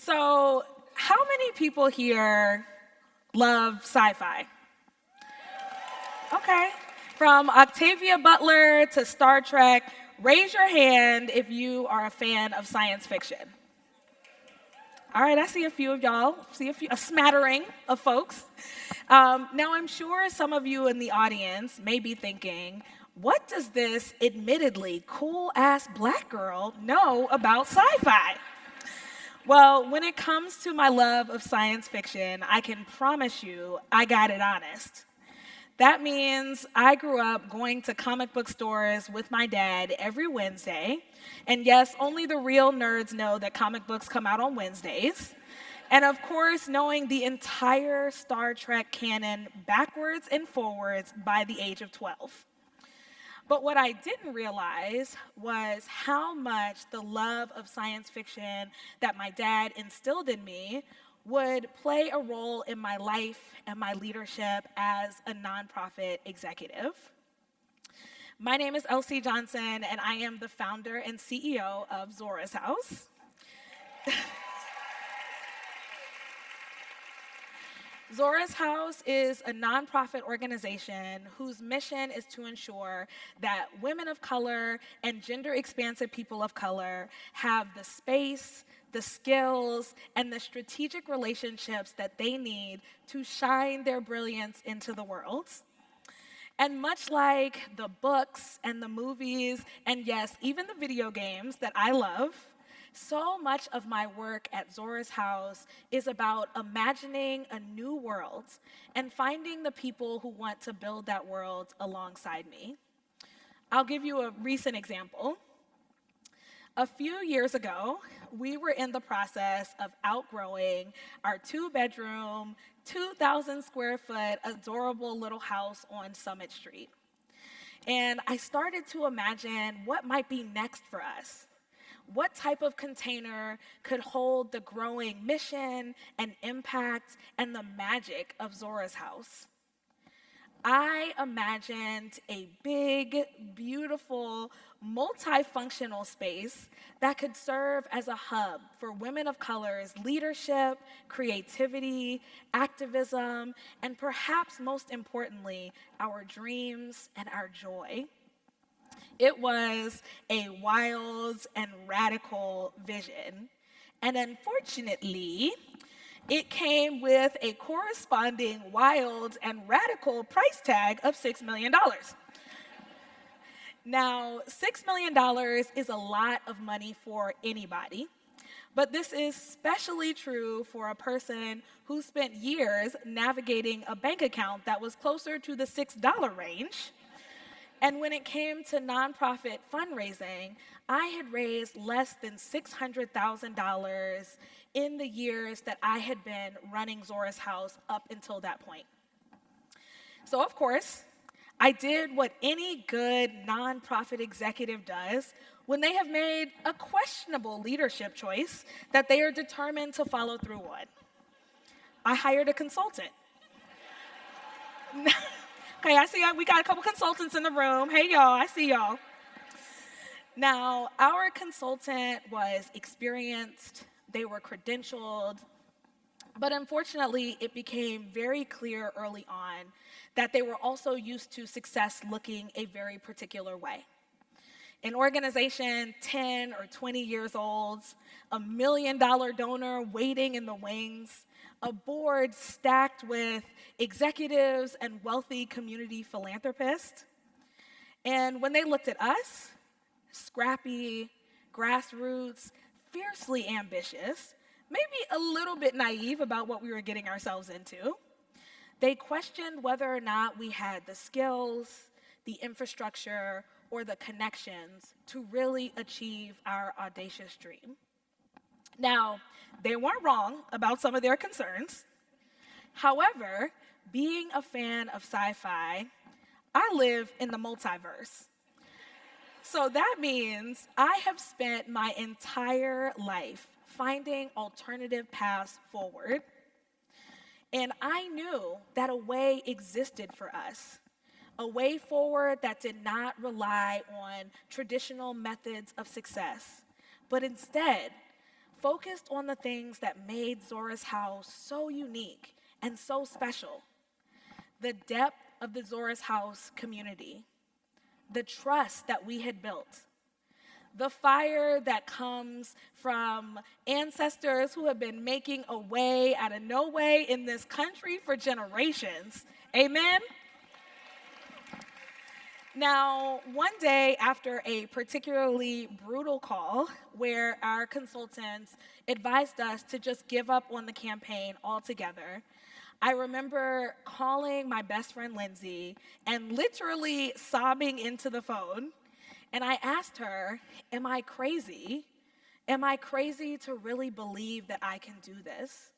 So, how many people here love sci-fi? Okay. From Octavia Butler to Star Trek, raise your hand if you are a fan of science fiction. All right, I see a few of y'all, a smattering of folks. Now, I'm sure some of you in the audience may be thinking, what does this admittedly cool ass black girl know about sci fi? Well, when it comes to my love of science fiction, I can promise you I got it honest. That means I grew up going to comic book stores with my dad every Wednesday. And yes, only the real nerds know that comic books come out on Wednesdays. And of course, knowing the entire Star Trek canon backwards and forwards by the age of 12. But what I didn't realize was how much the love of science fiction that my dad instilled in me would play a role in my life and my leadership as a nonprofit executive. My name is Elsie Johnson, and I am the founder and CEO of Zora's House. Zora's House is a nonprofit organization whose mission is to ensure that women of color and gender expansive people of color have the space, the skills, and the strategic relationships that they need to shine their brilliance into the world. And much like the books and the movies, and yes, even the video games that I love, so much of my work at Zora's House is about imagining a new world and finding the people who want to build that world alongside me. I'll give you a recent example. A few years ago, we were in the process of outgrowing our two-bedroom, 2,000 square foot, adorable little house on Summit Street. And I started to imagine what might be next for us. What type of container could hold the growing mission and impact and the magic of Zora's House? I imagined a big, beautiful, multifunctional space that could serve as a hub for women of color's leadership, creativity, activism, and perhaps most importantly, our dreams and our joy. It was a wild and radical vision. And unfortunately, it came with a corresponding wild and radical price tag of $6 million. Now, $6 million is a lot of money for anybody, but this is especially true for a person who spent years navigating a bank account that was closer to the $6 range. And when it came to nonprofit fundraising, I had raised less than $600,000 in the years that I had been running Zora's House up until that point. So, of course, I did what any good nonprofit executive does when they have made a questionable leadership choice that they are determined to follow through on. I hired a consultant. Okay, I see we got a couple consultants in the room. Hey, y'all, I see y'all. Now, our consultant was experienced, they were credentialed, but unfortunately, it became very clear early on that they were also used to success looking a very particular way. An organization 10 or 20 years old, $1 million donor waiting in the wings, a board stacked with executives and wealthy community philanthropists. And when they looked at us, scrappy, grassroots, fiercely ambitious, maybe a little bit naive about what we were getting ourselves into, they questioned whether or not we had the skills, the infrastructure, or the connections to really achieve our audacious dream. Now, they weren't wrong about some of their concerns. However, being a fan of sci-fi, I live in the multiverse. So that means I have spent my entire life finding alternative paths forward. And I knew that a way existed for us, a way forward that did not rely on traditional methods of success, but instead focused on the things that made Zora's House so unique and so special. The depth of the Zora's House community, the trust that we had built, the fire that comes from ancestors who have been making a way out of no way in this country for generations. Amen? Now, one day after a particularly brutal call where our consultants advised us to just give up on the campaign altogether, I remember calling my best friend Lindsay and literally sobbing into the phone. And I asked her, am I crazy? Am I crazy to really believe that I can do this?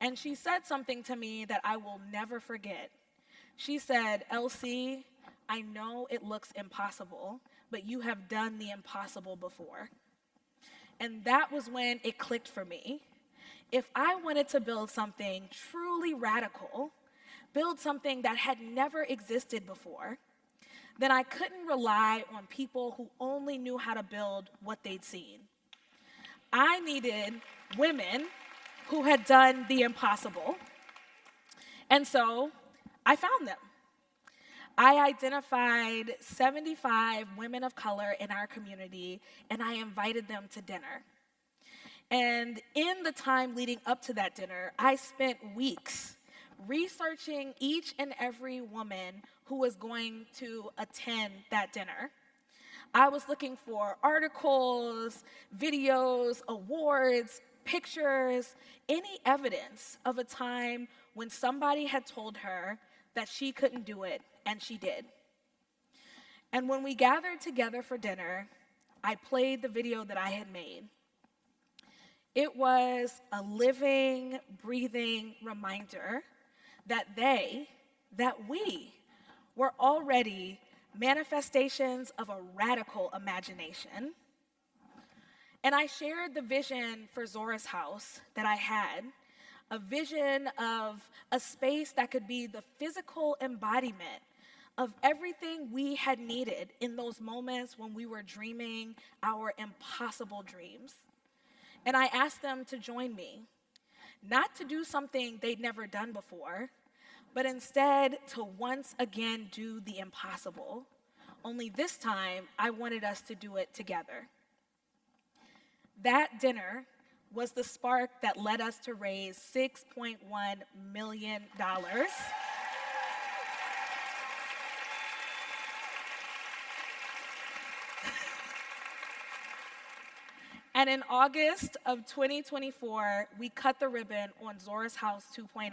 And she said something to me that I will never forget. She said, Elsie, I know it looks impossible, but you have done the impossible before. And that was when it clicked for me. If I wanted to build something truly radical, build something that had never existed before, then I couldn't rely on people who only knew how to build what they'd seen. I needed women who had done the impossible. And so I found them. I identified 75 women of color in our community, and I invited them to dinner. And in the time leading up to that dinner, I spent weeks researching each and every woman who was going to attend that dinner. I was looking for articles, videos, awards, pictures, any evidence of a time when somebody had told her that she couldn't do it, and she did. And when we gathered together for dinner, I played the video that I had made. It was a living, breathing reminder that we were already manifestations of a radical imagination. And I shared the vision for Zora's House that I had, a vision of a space that could be the physical embodiment of everything we had needed in those moments when we were dreaming our impossible dreams. And I asked them to join me, not to do something they'd never done before, but instead to once again do the impossible. Only this time, I wanted us to do it together. That dinner was the spark that led us to raise $6.1 million. And in August of 2024, we cut the ribbon on Zora's House 2.0.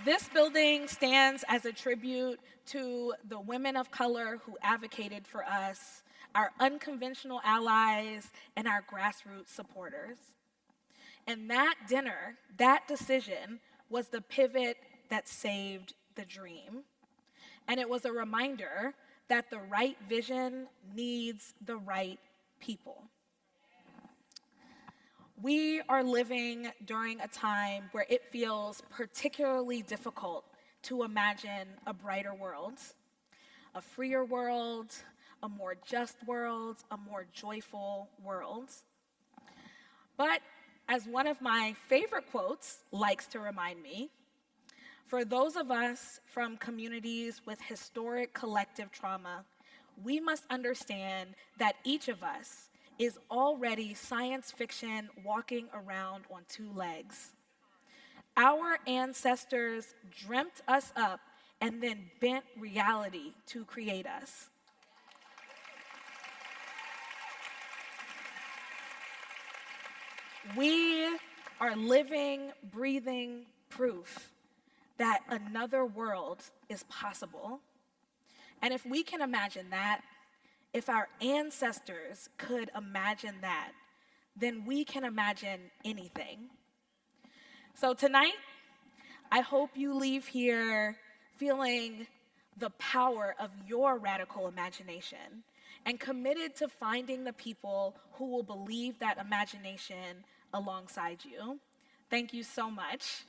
This building stands as a tribute to the women of color who advocated for us, our unconventional allies, and our grassroots supporters. And that dinner, that decision, was the pivot that saved the dream. And it was a reminder that the right vision needs the right people. We are living during a time where it feels particularly difficult to imagine a brighter world, a freer world, a more just world, a more joyful world. But as one of my favorite quotes likes to remind me, for those of us from communities with historic collective trauma, we must understand that each of us is already science fiction walking around on two legs. Our ancestors dreamt us up and then bent reality to create us. We are living, breathing proof that another world is possible. And if we can imagine that, if our ancestors could imagine that, then we can imagine anything. So tonight, I hope you leave here feeling the power of your radical imagination and committed to finding the people who will believe that imagination alongside you. Thank you so much.